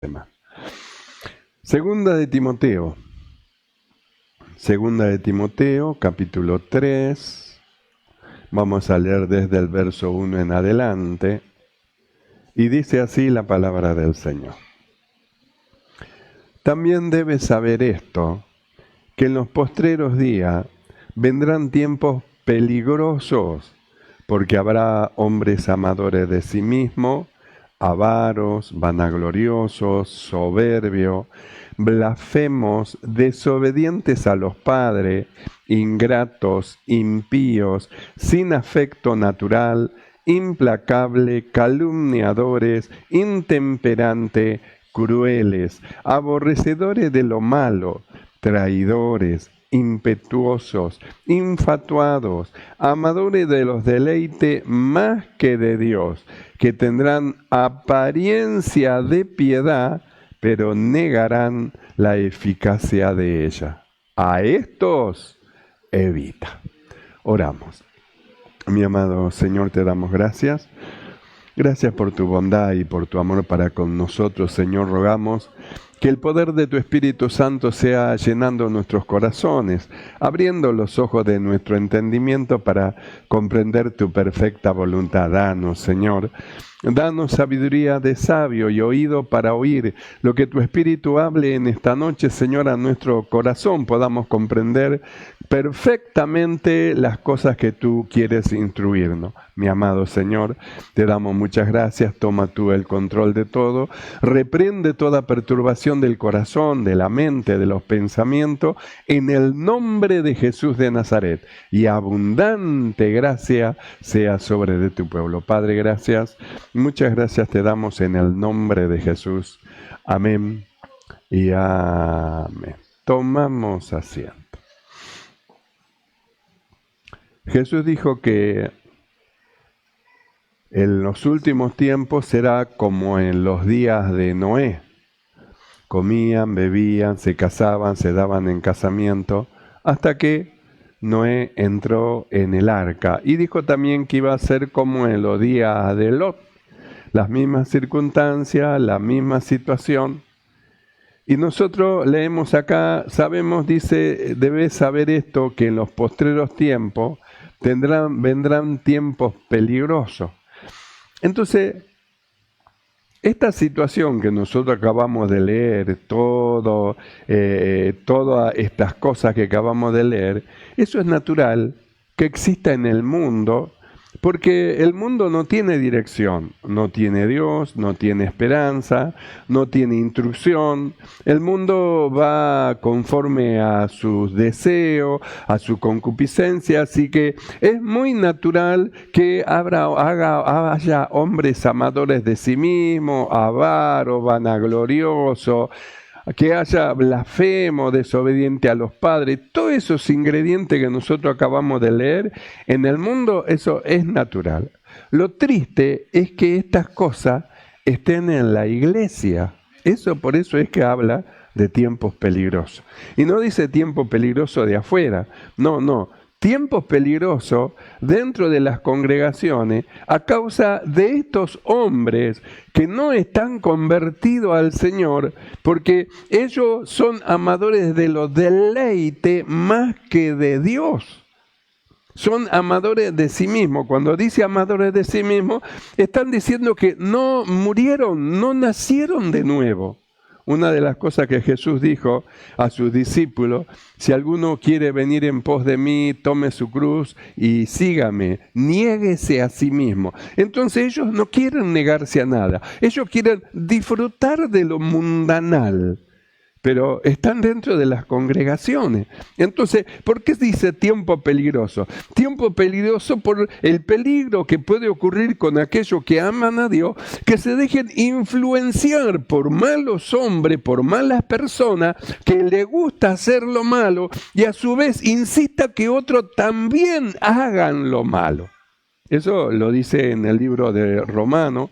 tema. Segunda de Timoteo, capítulo 3, vamos a leer desde el verso 1 en adelante, y dice así la palabra del Señor. También debes saber esto, que en los postreros días vendrán tiempos peligrosos, porque habrá hombres amadores de sí mismos, avaros, vanagloriosos, soberbios, blasfemos, desobedientes a los padres, ingratos, impíos, sin afecto natural, implacable, calumniadores, intemperantes, crueles, aborrecedores de lo malo, traidores, impetuosos, infatuados, amadores de los deleites más que de Dios, que tendrán apariencia de piedad, pero negarán la eficacia de ella. A estos evita. Oramos. Mi amado Señor, te damos gracias. Gracias por tu bondad y por tu amor para con nosotros, Señor. Rogamos que el poder de tu Espíritu Santo sea llenando nuestros corazones, abriendo los ojos de nuestro entendimiento para comprender tu perfecta voluntad. Danos, Señor, danos sabiduría de sabio y oído para oír lo que tu Espíritu hable en esta noche, Señor, a nuestro corazón podamos comprender perfectamente las cosas que tú quieres instruirnos. Mi amado Señor, te damos muchas gracias, toma tú el control de todo, reprende toda perturbación del corazón, de la mente, de los pensamientos, en el nombre de Jesús de Nazaret, y abundante gracia sea sobre de tu pueblo. Padre, gracias, muchas gracias te damos en el nombre de Jesús. Amén y amén. Tomamos asiento. Jesús dijo que en los últimos tiempos será como en los días de Noé. Comían, bebían, se casaban, se daban en casamiento, hasta que Noé entró en el arca. Y dijo también que iba a ser como en los días de Lot. Las mismas circunstancias, la misma situación. Y nosotros leemos acá, sabemos, dice, debes saber esto, que en los postreros tiempos vendrán tiempos peligrosos. Entonces, esta situación que nosotros acabamos de leer, todas estas cosas que acabamos de leer, eso es natural que exista en el mundo, porque el mundo no tiene dirección, no tiene Dios, no tiene esperanza, no tiene instrucción. El mundo va conforme a sus deseos, a su concupiscencia, así que es muy natural que haya hombres amadores de sí mismos, avaros, vanagloriosos, que haya blasfemo, desobediente a los padres. Todos esos ingredientes que nosotros acabamos de leer, en el mundo eso es natural. Lo triste es que estas cosas estén en la iglesia. Por eso es que habla de tiempos peligrosos. Y no dice tiempo peligroso de afuera. No. Tiempos peligrosos dentro de las congregaciones a causa de estos hombres que no están convertidos al Señor, porque ellos son amadores de los deleites más que de Dios. Son amadores de sí mismos. Cuando dice amadores de sí mismos, están diciendo que no murieron, no nacieron de nuevo. Una de las cosas que Jesús dijo a sus discípulos, si alguno quiere venir en pos de mí, tome su cruz y sígame, niéguese a sí mismo. Entonces ellos no quieren negarse a nada, ellos quieren disfrutar de lo mundanal, pero están dentro de las congregaciones. Entonces, ¿por qué dice tiempo peligroso? Tiempo peligroso por el peligro que puede ocurrir con aquellos que aman a Dios, que se dejen influenciar por malos hombres, por malas personas, que les gusta hacer lo malo y a su vez insista que otros también hagan lo malo. Eso lo dice en el libro de Romanos,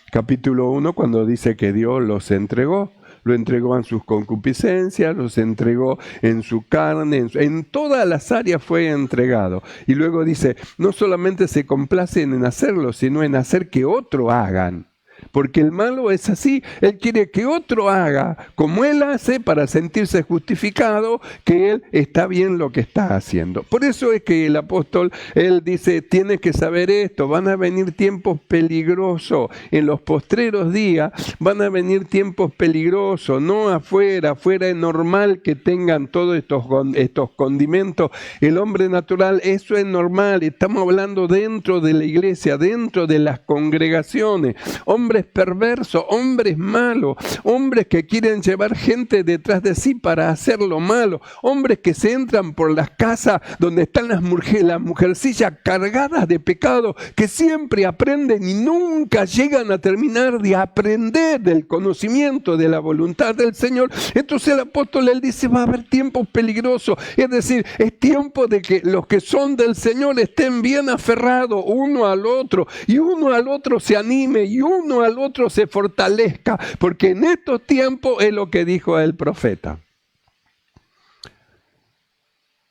capítulo 1, cuando dice que Dios los entregó. Lo entregó en sus concupiscencias, los entregó en su carne, en todas las áreas fue entregado. Y luego dice, no solamente se complacen en hacerlo, sino en hacer que otros hagan. porque el malo es así. Él quiere que otro haga como él hace para sentirse justificado, que él está bien lo que está haciendo. Por eso es que el apóstol, él dice, tienes que saber esto, van a venir tiempos peligrosos. En los postreros días van a venir tiempos peligrosos, no afuera. Afuera es normal que tengan todos estos condimentos. El hombre natural, eso es normal. Estamos hablando dentro de la iglesia, dentro de las congregaciones. Hombres perversos, hombres malos, hombres que quieren llevar gente detrás de sí para hacer lo malo, hombres que se entran por las casas donde están las mujercillas cargadas de pecado, que siempre aprenden y nunca llegan a terminar de aprender del conocimiento de la voluntad del Señor. Entonces el apóstol, él dice, va a haber tiempos peligrosos, es decir, es tiempo de que los que son del Señor estén bien aferrados uno al otro, y uno al otro se anime, y uno al otro se fortalezca, porque en estos tiempos es lo que dijo el profeta,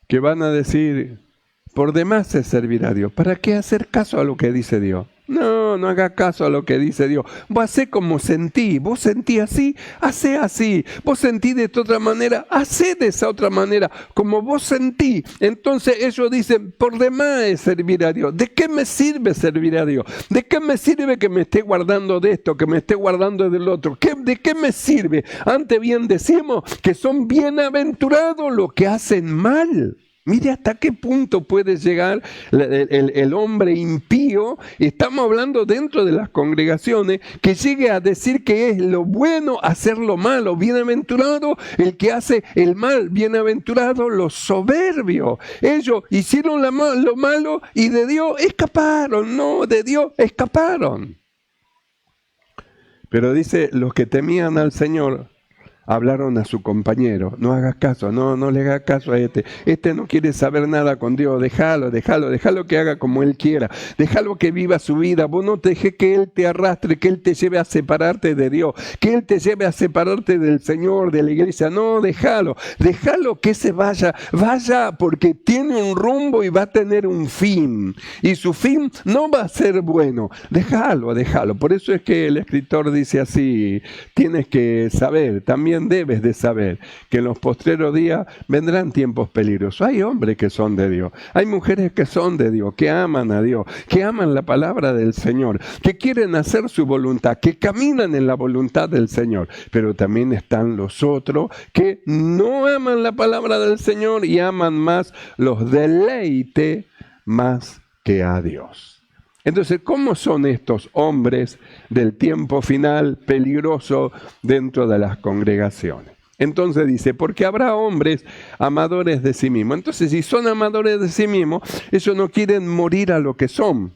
que van a decir, por demás se servirá a Dios. ¿Para qué hacer caso a lo que dice Dios? No haga caso a lo que dice Dios. Vos hacé como sentí. Vos sentí así, hacé así. Vos sentí de esta otra manera, hacé de esa otra manera, como vos sentí. Entonces ellos dicen, por demás es servir a Dios. ¿De qué me sirve servir a Dios? ¿De qué me sirve que me esté guardando de esto, que me esté guardando del otro? ¿De qué me sirve? Antes bien decimos que son bienaventurados los que hacen mal. Mire hasta qué punto puede llegar el hombre impío. Estamos hablando dentro de las congregaciones, que llegue a decir que es lo bueno hacer lo malo. Bienaventurado el que hace el mal, bienaventurado los soberbios. Ellos hicieron lo malo y de Dios escaparon, no, de Dios escaparon. Pero dice, los que temían al Señor hablaron a su compañero, no hagas caso, no le hagas caso a este no quiere saber nada con Dios, déjalo que haga como él quiera, déjalo que viva su vida, vos no te dejes que él te arrastre, que él te lleve a separarte de Dios, que él te lleve a separarte del Señor, de la iglesia, no, déjalo que se vaya porque tiene un rumbo y va a tener un fin, y su fin no va a ser bueno, déjalo, por eso es que el escritor dice así, tienes que saber, también debes de saber que en los postreros días vendrán tiempos peligrosos. Hay hombres que son de Dios, hay mujeres que son de Dios, que aman a Dios, que aman la palabra del Señor, que quieren hacer su voluntad, que caminan en la voluntad del Señor. Pero también están los otros que no aman la palabra del Señor y aman más los deleites más que a Dios. Entonces, ¿cómo son estos hombres del tiempo final peligroso dentro de las congregaciones? Entonces dice, porque habrá hombres amadores de sí mismos. Entonces, si son amadores de sí mismos, ellos no quieren morir a lo que son.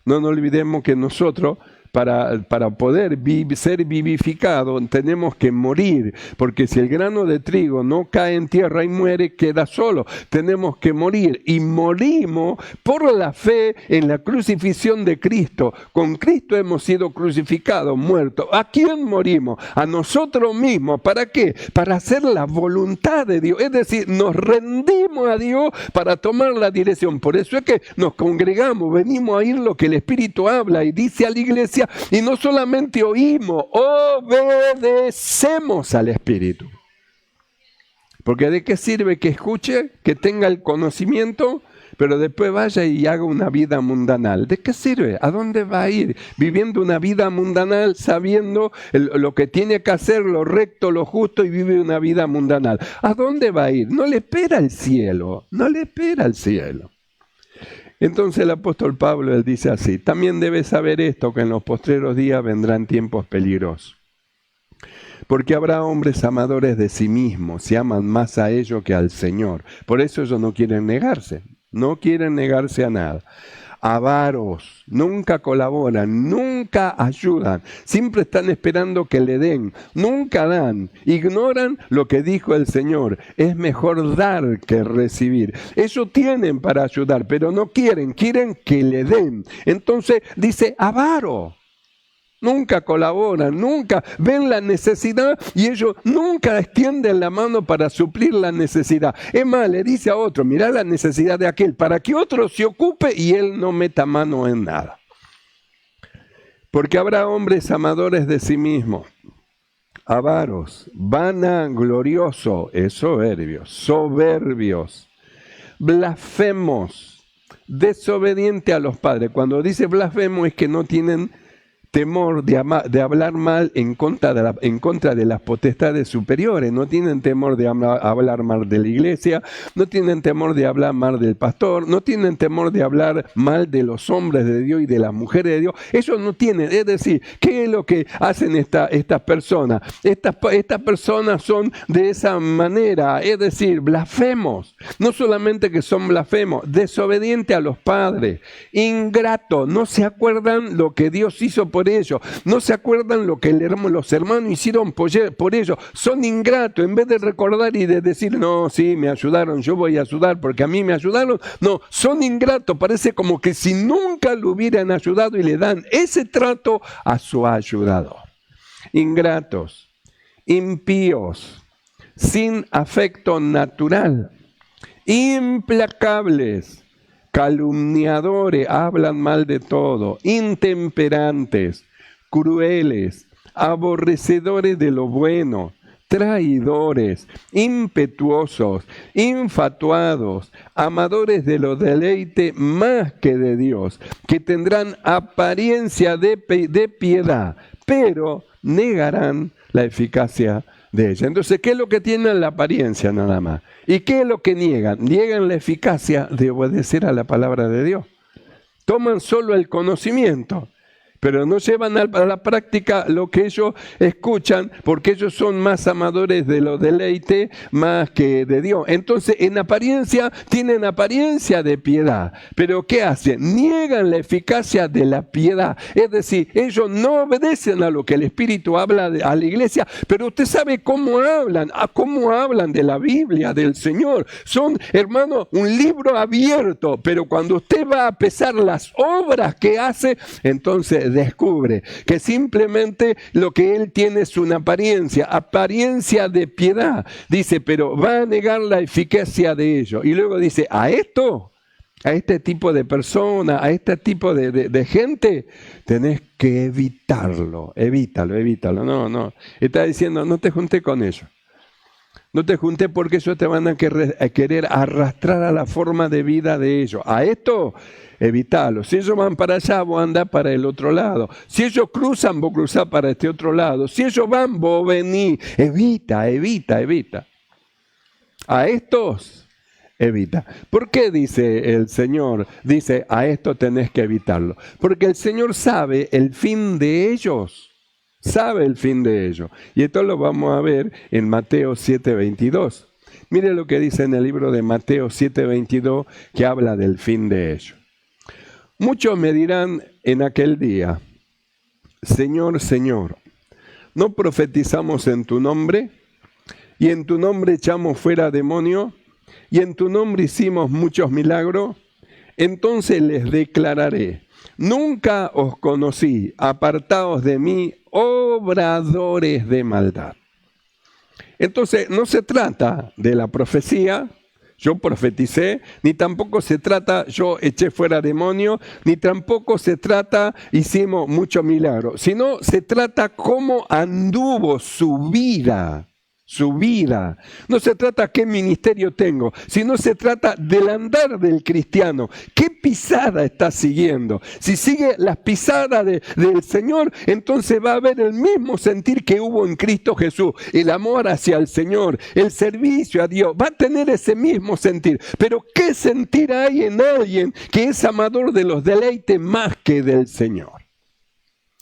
No nos olvidemos que nosotros, para poder ser vivificados, tenemos que morir, porque si el grano de trigo no cae en tierra y muere, queda solo. Tenemos que morir, y morimos por la fe en la crucifixión de Cristo. Con Cristo hemos sido crucificados, muertos. ¿A quién morimos? A nosotros mismos. ¿Para qué? Para hacer la voluntad de Dios. Es decir, nos rendimos a Dios para tomar la dirección. Por eso es que nos congregamos, venimos a oír lo que el Espíritu habla y dice a la iglesia. Y no solamente oímos, obedecemos al Espíritu. Porque ¿de qué sirve que escuche, que tenga el conocimiento, pero después vaya y haga una vida mundanal? ¿De qué sirve? ¿A dónde va a ir? Viviendo una vida mundanal, sabiendo lo que tiene que hacer, lo recto, lo justo, y vive una vida mundanal. ¿A dónde va a ir? No le espera el cielo, Entonces el apóstol Pablo, él dice así, también debes saber esto, que en los postreros días vendrán tiempos peligrosos. Porque habrá hombres amadores de sí mismos, se aman más a ellos que al Señor. Por eso ellos no quieren negarse a nada. Avaros, nunca colaboran, nunca ayudan, siempre están esperando que le den, nunca dan, ignoran lo que dijo el Señor, es mejor dar que recibir. Ellos tienen para ayudar, pero no quieren que le den. Entonces dice avaro. Nunca colaboran, nunca ven la necesidad y ellos nunca extienden la mano para suplir la necesidad. Es más, le dice a otro, mirá la necesidad de aquel, para que otro se ocupe y él no meta mano en nada. Porque habrá hombres amadores de sí mismos, avaros, vanagloriosos, soberbios, blasfemos, desobedientes a los padres. Cuando dice blasfemo es que no tienen temor de hablar mal en contra de las potestades superiores, no tienen temor de hablar mal de la iglesia, no tienen temor de hablar mal del pastor, no tienen temor de hablar mal de los hombres de Dios y de las mujeres de Dios. Ellos no tienen, es decir, ¿qué es lo que hacen estas personas? Estas personas son de esa manera, es decir, blasfemos. No solamente que son blasfemos, desobedientes a los padres, ingratos, no se acuerdan lo que Dios hizo por ellos, no se acuerdan lo que los hermanos hicieron por ellos, son ingratos. En vez de recordar y de decir, no, sí, me ayudaron, yo voy a ayudar porque a mí me ayudaron, no, son ingratos. Parece como que si nunca lo hubieran ayudado y le dan ese trato a su ayudador. Ingratos, impíos, sin afecto natural, implacables, calumniadores, hablan mal de todo, intemperantes, crueles, aborrecedores de lo bueno, traidores, impetuosos, infatuados, amadores de los deleites más que de Dios, que tendrán apariencia de piedad, pero negarán la eficacia de ella. Entonces, ¿qué es lo que tienen? La apariencia nada más. ¿Y qué es lo que niegan? Niegan la eficacia de obedecer a la palabra de Dios. Toman solo el conocimiento, pero no llevan a la práctica lo que ellos escuchan, porque ellos son más amadores de los deleites más que de Dios. Entonces, en apariencia, tienen apariencia de piedad. Pero ¿qué hacen? Niegan la eficacia de la piedad. Es decir, ellos no obedecen a lo que el Espíritu habla a la iglesia, pero usted sabe cómo hablan de la Biblia, del Señor. Son, hermano, un libro abierto, pero cuando usted va a pesar las obras que hace, entonces descubre que simplemente lo que él tiene es una apariencia de piedad. Dice, pero va a negar la eficacia de ello. Y luego dice, a este tipo de persona, a este tipo de gente, tenés que evitarlo. Evítalo. No. Está diciendo, no te juntes con ellos. No te juntes porque ellos te van a querer arrastrar a la forma de vida de ellos. A esto, evítalo. Si ellos van para allá, vos andás para el otro lado. Si ellos cruzan, vos cruzás para este otro lado. Si ellos van, vos venís. Evita. A estos, evita. ¿Por qué dice el Señor? Dice, a esto tenés que evitarlo. Porque el Señor sabe el fin de ellos. Y esto lo vamos a ver en Mateo 7:22. Mire lo que dice en el libro de Mateo 7:22, que habla del fin de ellos. Muchos me dirán en aquel día, Señor, Señor, ¿no profetizamos en tu nombre? Y en tu nombre echamos fuera demonios, y en tu nombre hicimos muchos milagros. Entonces les declararé, nunca os conocí, apartaos de mí, obradores de maldad. Entonces, no se trata de la profecía, yo profeticé, ni tampoco se trata, yo eché fuera demonios, ni tampoco se trata, hicimos muchos milagros, sino se trata cómo anduvo su vida. No se trata qué ministerio tengo, sino se trata del andar del cristiano. ¿Qué pisada está siguiendo? Si sigue las pisadas del Señor, entonces va a haber el mismo sentir que hubo en Cristo Jesús. El amor hacia el Señor, el servicio a Dios, va a tener ese mismo sentir. Pero ¿qué sentir hay en alguien que es amador de los deleites más que del Señor?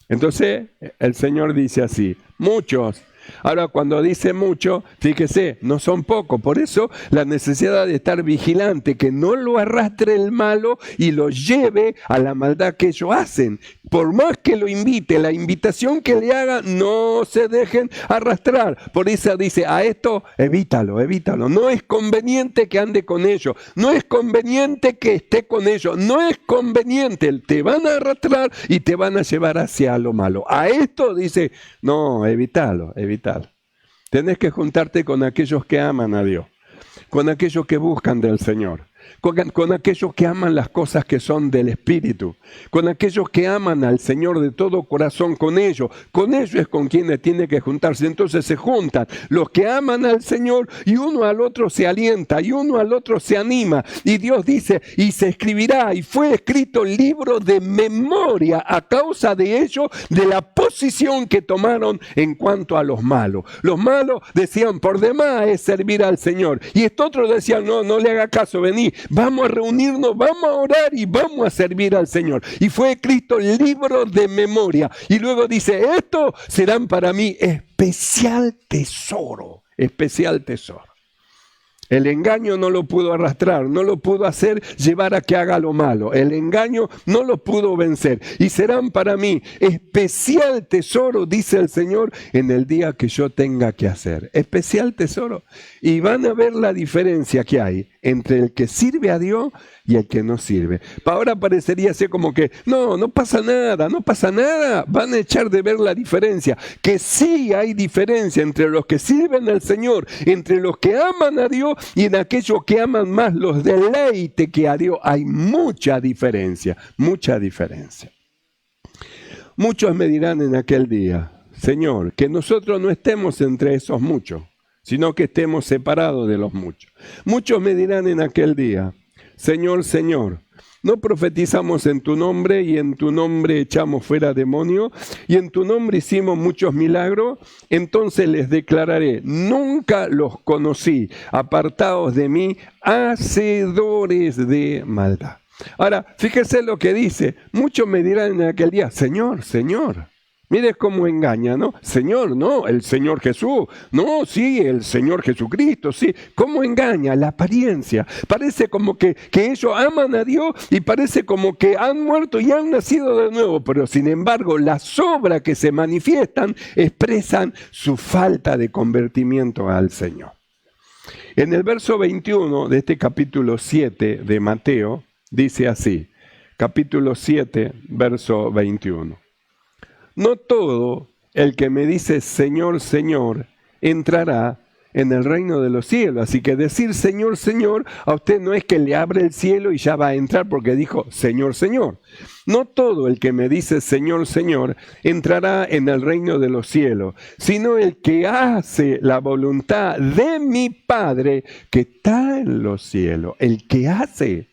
Entonces el Señor dice así, muchos. Ahora, cuando dice mucho, fíjese, no son pocos. Por eso la necesidad de estar vigilante, que no lo arrastre el malo y lo lleve a la maldad que ellos hacen. Por más que lo invite, la invitación que le haga, no se dejen arrastrar. Por eso dice, a esto evítalo. No es conveniente que ande con ellos. No es conveniente que esté con ellos. No es conveniente. Te van a arrastrar y te van a llevar hacia lo malo. A esto dice, no, evítalo. Tenés que juntarte con aquellos que aman a Dios, con aquellos que buscan del Señor. con aquellos que aman las cosas que son del Espíritu, con aquellos que aman al Señor de todo corazón, con ellos es con quienes tiene que juntarse. Entonces se juntan los que aman al Señor y uno al otro se alienta y uno al otro se anima. Y Dios dice, y se escribirá, y fue escrito el libro de memoria a causa de ello, de la posición que tomaron en cuanto a los malos. Los malos decían, por demás es servir al Señor. Y estos otros decían, no le haga caso, vení, vamos a reunirnos, vamos a orar y vamos a servir al Señor. Y fue escrito el libro de memoria. Y luego dice, estos serán para mí especial tesoro, especial tesoro. El engaño no lo pudo arrastrar, no lo pudo hacer llevar a que haga lo malo. El engaño no lo pudo vencer. Y serán para mí especial tesoro, dice el Señor, en el día que yo tenga que hacer. Especial tesoro. Y van a ver la diferencia que hay entre el que sirve a Dios y el que no sirve. Ahora parecería ser como que, no pasa nada. Van a echar de ver la diferencia. Que sí hay diferencia entre los que sirven al Señor, entre los que aman a Dios y en aquellos que aman más los deleites que a Dios. Hay mucha diferencia, mucha diferencia. Muchos me dirán en aquel día, Señor, que nosotros no estemos entre esos muchos, sino que estemos separados de los muchos. Muchos me dirán en aquel día, Señor, Señor, ¿no profetizamos en tu nombre y en tu nombre echamos fuera demonios y en tu nombre hicimos muchos milagros? Entonces les declararé, nunca los conocí, apartados de mí, hacedores de maldad. Ahora, fíjese lo que dice, muchos me dirán en aquel día, Señor, Señor. Mire cómo engaña, ¿no? Señor, no, el Señor Jesús. No, sí, el Señor Jesucristo, sí. ¿Cómo engaña? La apariencia. Parece como que ellos aman a Dios y parece como que han muerto y han nacido de nuevo. Pero sin embargo, las obras que se manifiestan expresan su falta de convertimiento al Señor. En el verso 21 de este capítulo 7 de Mateo, dice así. Capítulo 7, verso 21. No todo el que me dice Señor, Señor, entrará en el reino de los cielos. Así que decir Señor, Señor, a usted no es que le abre el cielo y ya va a entrar porque dijo Señor, Señor. No todo el que me dice Señor, Señor, entrará en el reino de los cielos, sino el que hace la voluntad de mi Padre que está en los cielos. El que hace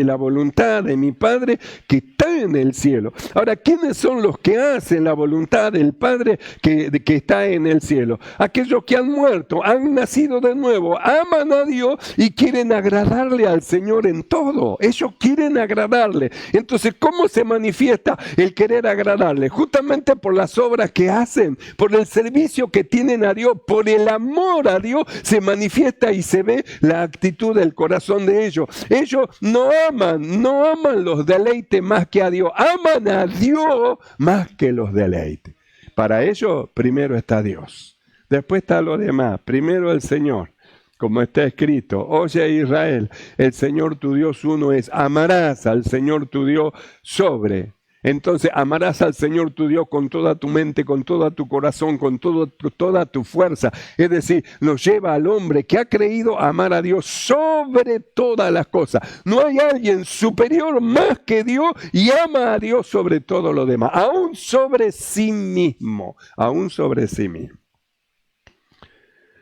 la voluntad de mi Padre que está en el cielo. Ahora, ¿quiénes son los que hacen la voluntad del Padre que está en el cielo? Aquellos que han muerto, han nacido de nuevo, aman a Dios y quieren agradarle al Señor en todo. Ellos quieren agradarle. Entonces, ¿cómo se manifiesta el querer agradarle? Justamente por las obras que hacen, por el servicio que tienen a Dios, por el amor a Dios, se manifiesta y se ve la actitud del corazón de ellos. Ellos no aman los deleites más que a Dios, aman a Dios más que los deleites. Para ellos, primero está Dios, después está lo demás, primero el Señor, como está escrito, oye Israel, el Señor tu Dios uno es, amarás al Señor tu Dios sobre. Entonces amarás al Señor tu Dios con toda tu mente, con todo tu corazón, con toda tu fuerza. Es decir, nos lleva al hombre que ha creído a amar a Dios sobre todas las cosas. No hay alguien superior más que Dios y ama a Dios sobre todo lo demás, aún sobre sí mismo, aún sobre sí mismo.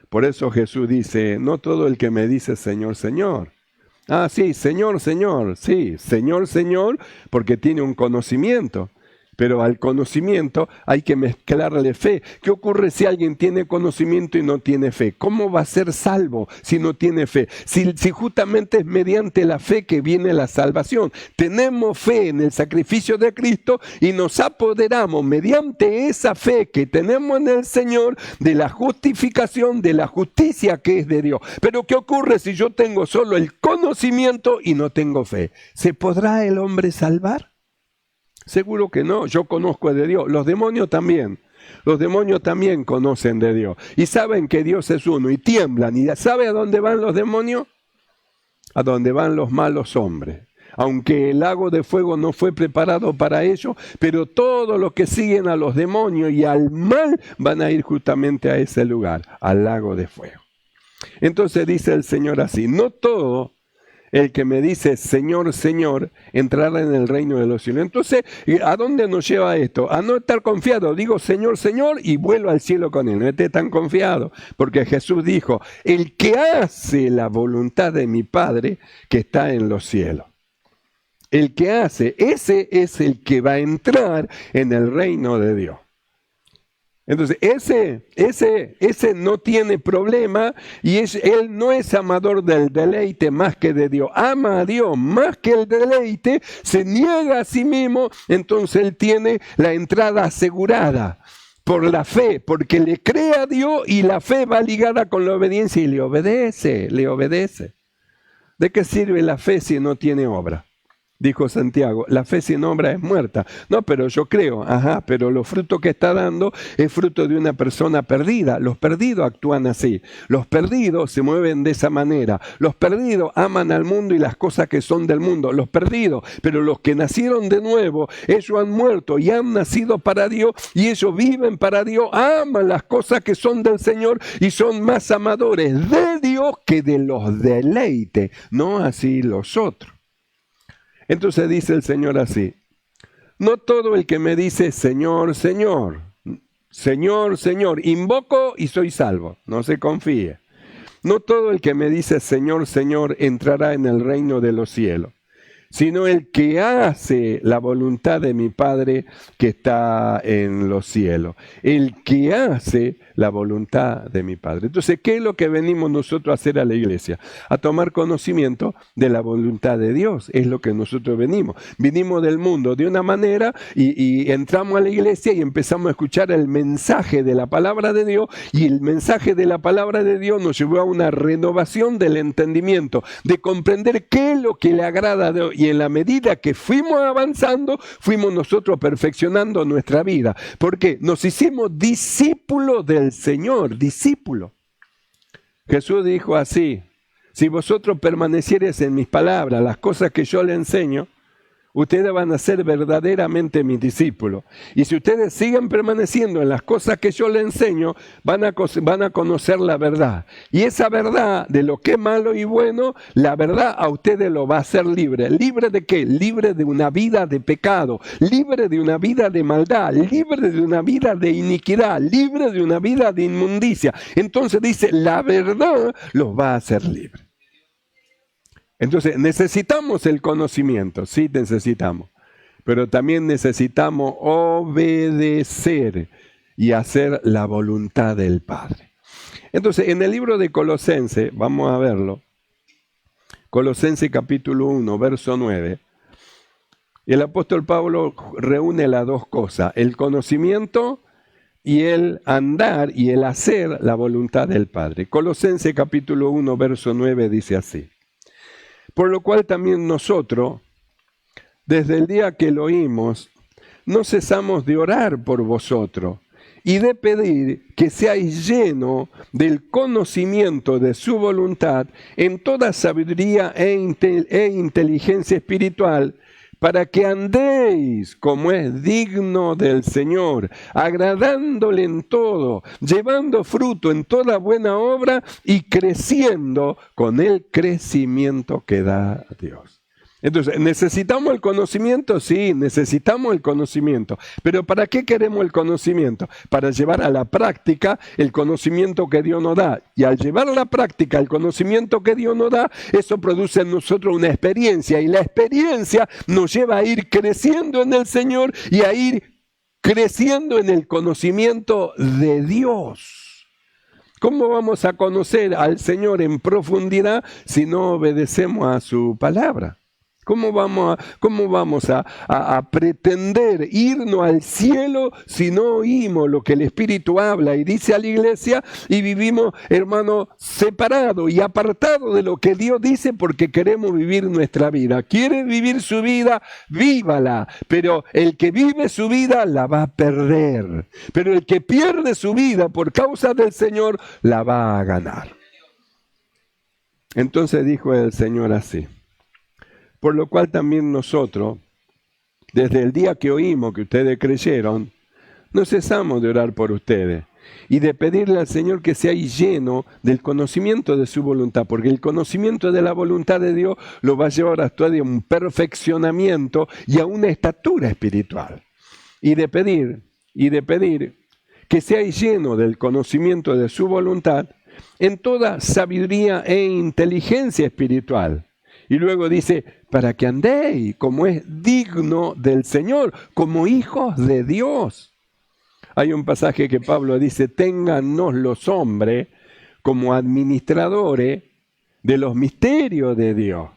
Por eso Jesús dice, no todo el que me dice Señor, Señor. Ah, sí, Señor, Señor, sí, Señor, Señor, porque tiene un conocimiento. Pero al conocimiento hay que mezclarle fe. ¿Qué ocurre si alguien tiene conocimiento y no tiene fe? ¿Cómo va a ser salvo si no tiene fe? Si justamente es mediante la fe que viene la salvación. Tenemos fe en el sacrificio de Cristo y nos apoderamos mediante esa fe que tenemos en el Señor de la justificación, de la justicia que es de Dios. Pero ¿qué ocurre si yo tengo solo el conocimiento y no tengo fe? ¿Se podrá el hombre salvar? Seguro que no, yo conozco de Dios, los demonios también conocen de Dios y saben que Dios es uno y tiemblan. ¿Y sabe a dónde van los demonios? A dónde van los malos hombres. Aunque el lago de fuego no fue preparado para ellos, pero todos los que siguen a los demonios y al mal van a ir justamente a ese lugar, al lago de fuego. Entonces dice el Señor así, no todo el que me dice Señor, Señor, entrará en el reino de los cielos. Entonces, ¿a dónde nos lleva esto? A no estar confiado. Digo Señor, Señor y vuelo al cielo con él. No esté tan confiado, porque Jesús dijo, el que hace la voluntad de mi Padre que está en los cielos. El que hace, ese es el que va a entrar en el reino de Dios. Entonces, ese no tiene problema y él no es amador del deleite más que de Dios. Ama a Dios más que el deleite, se niega a sí mismo, entonces él tiene la entrada asegurada por la fe, porque le cree a Dios y la fe va ligada con la obediencia y le obedece. ¿De qué sirve la fe si no tiene obra? Dijo Santiago, la fe sin obra es muerta. No, pero yo creo, pero los frutos que está dando es fruto de una persona perdida. Los perdidos actúan así. Los perdidos se mueven de esa manera. Los perdidos aman al mundo y las cosas que son del mundo. Los perdidos, pero los que nacieron de nuevo, ellos han muerto y han nacido para Dios y ellos viven para Dios, aman las cosas que son del Señor y son más amadores de Dios que de los deleites, no así los otros. Entonces dice el Señor así, no todo el que me dice Señor, Señor, Señor, Señor, invoco y soy salvo, no se confíe. No todo el que me dice Señor, Señor entrará en el reino de los cielos, sino el que hace la voluntad de mi Padre que está en los cielos. El que hace la voluntad de mi Padre. Entonces, ¿qué es lo que venimos nosotros a hacer a la iglesia? A tomar conocimiento de la voluntad de Dios. Es lo que nosotros venimos. Vinimos del mundo de una manera y entramos a la iglesia y empezamos a escuchar el mensaje de la palabra de Dios, y el mensaje de la palabra de Dios nos llevó a una renovación del entendimiento, de comprender qué es lo que le agrada a Dios. Y en la medida que fuimos avanzando, fuimos nosotros perfeccionando nuestra vida. ¿Por qué? Nos hicimos discípulos del Señor, discípulos. Jesús dijo así, si vosotros permaneciereis en mis palabras, las cosas que yo les enseño, ustedes van a ser verdaderamente mis discípulos. Y si ustedes siguen permaneciendo en las cosas que yo les enseño, van a conocer la verdad. Y esa verdad de lo que es malo y bueno, la verdad a ustedes lo va a hacer libre. ¿Libre de qué? Libre de una vida de pecado, libre de una vida de maldad, libre de una vida de iniquidad, libre de una vida de inmundicia. Entonces dice, la verdad los va a hacer libres. Entonces, necesitamos el conocimiento, sí necesitamos, pero también necesitamos obedecer y hacer la voluntad del Padre. Entonces, en el libro de Colosenses, vamos a verlo, Colosenses capítulo 1, verso 9, el apóstol Pablo reúne las dos cosas, el conocimiento y el andar y el hacer la voluntad del Padre. Colosenses capítulo 1, verso 9 dice así. Por lo cual también nosotros, desde el día que lo oímos, no cesamos de orar por vosotros y de pedir que seáis llenos del conocimiento de su voluntad en toda sabiduría e inteligencia espiritual, para que andéis como es digno del Señor, agradándole en todo, llevando fruto en toda buena obra y creciendo con el crecimiento que da Dios. Entonces, ¿necesitamos el conocimiento? Sí, necesitamos el conocimiento. ¿Pero para qué queremos el conocimiento? Para llevar a la práctica el conocimiento que Dios nos da. Y al llevar a la práctica el conocimiento que Dios nos da, eso produce en nosotros una experiencia. Y la experiencia nos lleva a ir creciendo en el Señor y a ir creciendo en el conocimiento de Dios. ¿Cómo vamos a conocer al Señor en profundidad si no obedecemos a su palabra? ¿Cómo vamos a pretender irnos al cielo si no oímos lo que el Espíritu habla y dice a la iglesia y vivimos, hermano, separados y apartados de lo que Dios dice porque queremos vivir nuestra vida? ¿Quiere vivir su vida? Vívala. Pero el que vive su vida la va a perder. Pero el que pierde su vida por causa del Señor la va a ganar. Entonces dijo el Señor así. Por lo cual también nosotros, desde el día que oímos que ustedes creyeron, no cesamos de orar por ustedes y de pedirle al Señor que seáis lleno del conocimiento de su voluntad, porque el conocimiento de la voluntad de Dios lo va a llevar hasta a un perfeccionamiento y a una estatura espiritual. Y de pedir que seáis lleno del conocimiento de su voluntad en toda sabiduría e inteligencia espiritual. Y luego dice, para que andéis como es digno del Señor, como hijos de Dios. Hay un pasaje que Pablo dice, téngannos los hombres como administradores de los misterios de Dios.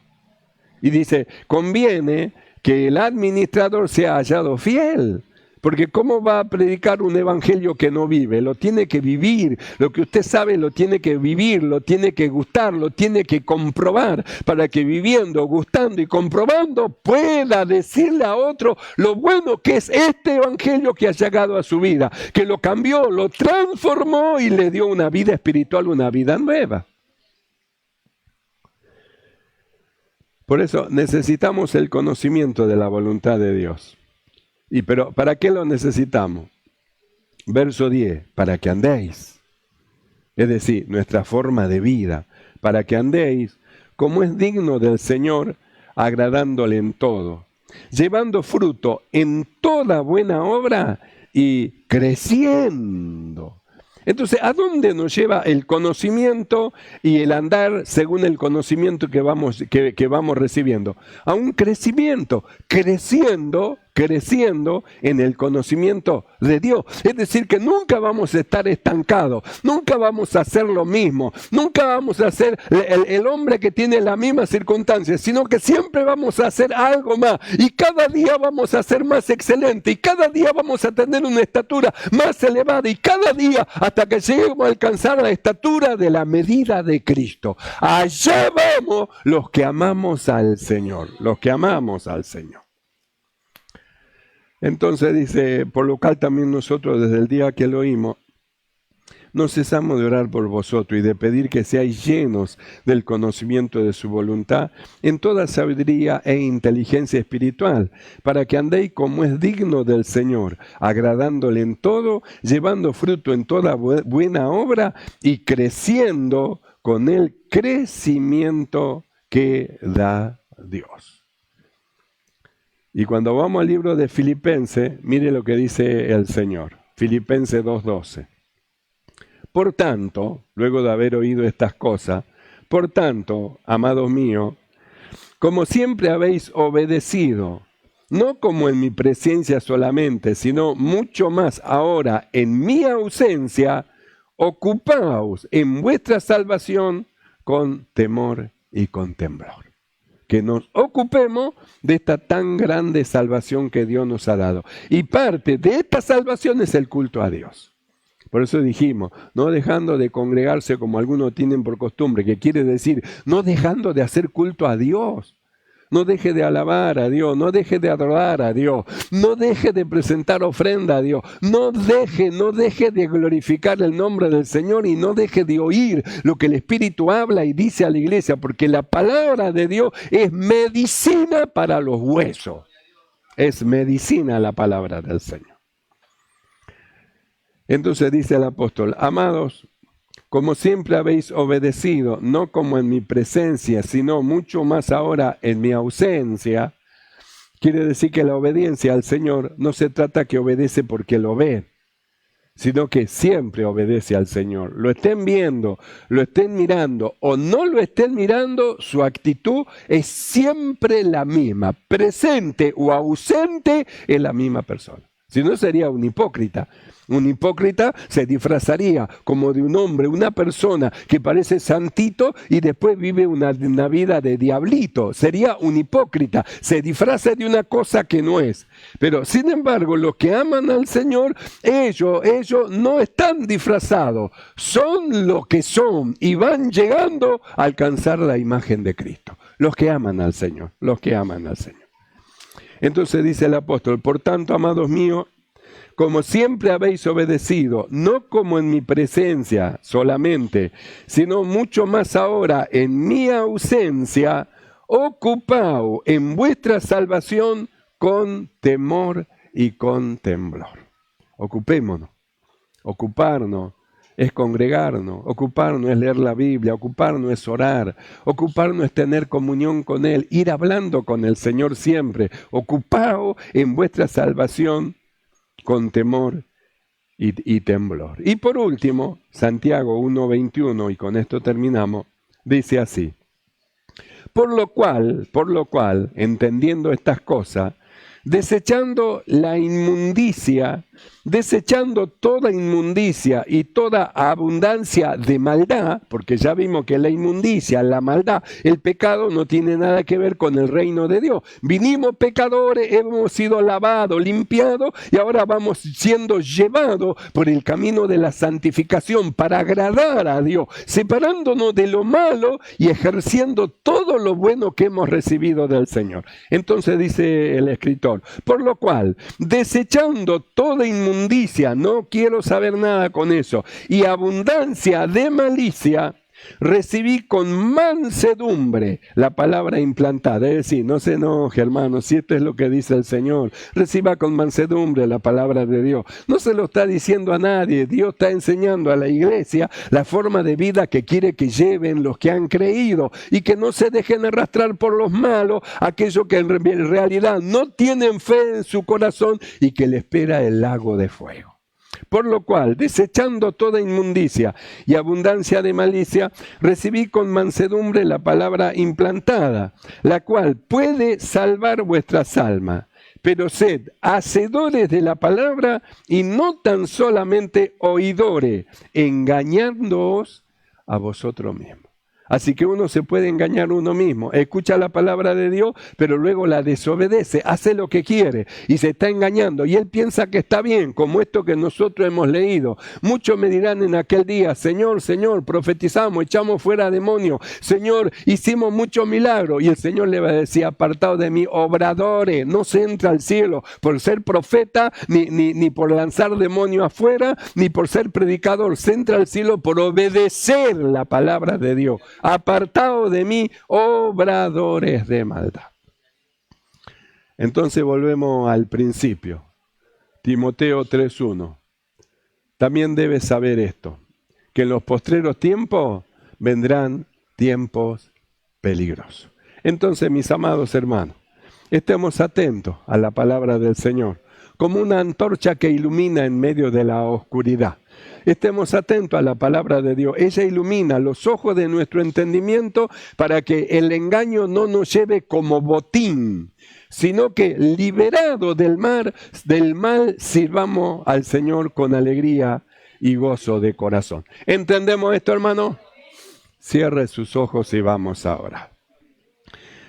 Y dice, conviene que el administrador sea hallado fiel. Porque ¿cómo va a predicar un evangelio que no vive? Lo tiene que vivir. Lo que usted sabe lo tiene que vivir, lo tiene que gustar, lo tiene que comprobar, para que viviendo, gustando y comprobando pueda decirle a otro lo bueno que es este evangelio que ha llegado a su vida, que lo cambió, lo transformó y le dio una vida espiritual, una vida nueva. Por eso necesitamos el conocimiento de la voluntad de Dios. Pero ¿para qué lo necesitamos? Verso 10, para que andéis. Es decir, nuestra forma de vida, para que andéis como es digno del Señor, agradándole en todo, llevando fruto en toda buena obra y creciendo. Entonces, ¿a dónde nos lleva el conocimiento y el andar según el conocimiento que vamos recibiendo? A un crecimiento, creciendo en el conocimiento de Dios. Es decir, que nunca vamos a estar estancados, nunca vamos a hacer lo mismo, nunca vamos a ser el hombre que tiene las mismas circunstancias, sino que siempre vamos a hacer algo más y cada día vamos a ser más excelente y cada día vamos a tener una estatura más elevada y cada día hasta que lleguemos a alcanzar la estatura de la medida de Cristo. Allá vamos los que amamos al Señor, los que amamos al Señor. Entonces dice, por lo cual también nosotros desde el día que lo oímos, no cesamos de orar por vosotros y de pedir que seáis llenos del conocimiento de su voluntad en toda sabiduría e inteligencia espiritual, para que andéis como es digno del Señor, agradándole en todo, llevando fruto en toda buena obra y creciendo con el crecimiento que da Dios. Y cuando vamos al libro de Filipenses, mire lo que dice el Señor. Filipenses 2:12. Por tanto, luego de haber oído estas cosas, por tanto, amados míos, como siempre habéis obedecido, no como en mi presencia solamente, sino mucho más ahora en mi ausencia, ocupaos en vuestra salvación con temor y con temblor. Que nos ocupemos de esta tan grande salvación que Dios nos ha dado. Y parte de esta salvación es el culto a Dios. Por eso dijimos, no dejando de congregarse como algunos tienen por costumbre, que quiere decir, no dejando de hacer culto a Dios. No deje de alabar a Dios, no deje de adorar a Dios, no deje de presentar ofrenda a Dios, no deje de glorificar el nombre del Señor y no deje de oír lo que el Espíritu habla y dice a la iglesia, porque la palabra de Dios es medicina para los huesos. Es medicina la palabra del Señor. Entonces dice el apóstol, amados, como siempre habéis obedecido, no como en mi presencia, sino mucho más ahora en mi ausencia. Quiere decir que la obediencia al Señor no se trata que obedece porque lo ve, sino que siempre obedece al Señor. Lo estén viendo, lo estén mirando o no lo estén mirando, su actitud es siempre la misma. Presente o ausente es la misma persona. Si no, sería un hipócrita. Un hipócrita se disfrazaría como de un hombre, una persona que parece santito y después vive una vida de diablito. Sería un hipócrita, se disfraza de una cosa que no es. Pero sin embargo, los que aman al Señor, ellos no están disfrazados, son lo que son y van llegando a alcanzar la imagen de Cristo. Los que aman al Señor, los que aman al Señor. Entonces dice el apóstol, por tanto, amados míos, como siempre habéis obedecido, no como en mi presencia solamente, sino mucho más ahora en mi ausencia, ocupaos en vuestra salvación con temor y con temblor. Ocupémonos ocuparnos es congregarnos, ocuparnos es leer la Biblia, ocuparnos es orar, ocuparnos es tener comunión con Él, ir hablando con el Señor siempre, ocupado en vuestra salvación con temor y temblor. Y por último, Santiago 1:21, y con esto terminamos, dice así: por lo cual, entendiendo estas cosas, desechando la inmundicia, desechando toda inmundicia y toda abundancia de maldad, porque ya vimos que la inmundicia, la maldad, el pecado no tiene nada que ver con el reino de Dios. Vinimos pecadores, hemos sido lavados, limpiados y ahora vamos siendo llevados por el camino de la santificación para agradar a Dios, separándonos de lo malo y ejerciendo todo lo bueno que hemos recibido del Señor. Entonces dice el escritor: por lo cual, desechando toda inmundicia, no quiero saber nada con eso, y abundancia de malicia, recibí con mansedumbre la palabra implantada. Es decir, no se enoje, hermano, si esto es lo que dice el Señor, reciba con mansedumbre la palabra de Dios. No se lo está diciendo a nadie, Dios está enseñando a la iglesia la forma de vida que quiere que lleven los que han creído y que no se dejen arrastrar por los malos, aquellos que en realidad no tienen fe en su corazón y que le espera el lago de fuego. Por lo cual, desechando toda inmundicia y abundancia de malicia, recibí con mansedumbre la palabra implantada, la cual puede salvar vuestras almas. Pero sed hacedores de la palabra y no tan solamente oidores, engañándoos a vosotros mismos. Así que uno se puede engañar uno mismo, escucha la palabra de Dios, pero luego la desobedece, hace lo que quiere y se está engañando. Y él piensa que está bien, como esto que nosotros hemos leído. Muchos me dirán en aquel día: Señor, Señor, profetizamos, echamos fuera demonios, Señor, hicimos muchos milagros. Y el Señor le va a decir: apartado de mí, obradores, no se entra al cielo por ser profeta, ni por lanzar demonios afuera, ni por ser predicador. Se entra al cielo por obedecer la palabra de Dios. Apartado de mí, obradores de maldad. Entonces volvemos al principio. Timoteo 3:1. También debes saber esto, que en los postreros tiempos vendrán tiempos peligrosos. Entonces, mis amados hermanos, estemos atentos a la palabra del Señor, como una antorcha que ilumina en medio de la oscuridad. Estemos atentos a la palabra de Dios. Ella ilumina los ojos de nuestro entendimiento para que el engaño no nos lleve como botín, sino que liberados del mal sirvamos al Señor con alegría y gozo de corazón. ¿Entendemos esto, hermano? Cierre sus ojos y vamos a orar.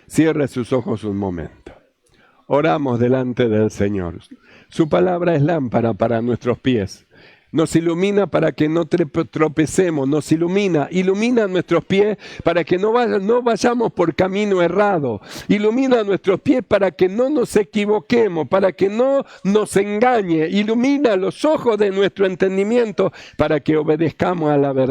Cierre sus ojos un momento. Oramos delante del Señor. Su palabra es lámpara para nuestros pies. Nos ilumina para que no tropecemos, nos ilumina nuestros pies para que no vayamos por camino errado, ilumina nuestros pies para que no nos equivoquemos, para que no nos engañe, ilumina los ojos de nuestro entendimiento para que obedezcamos a la verdad.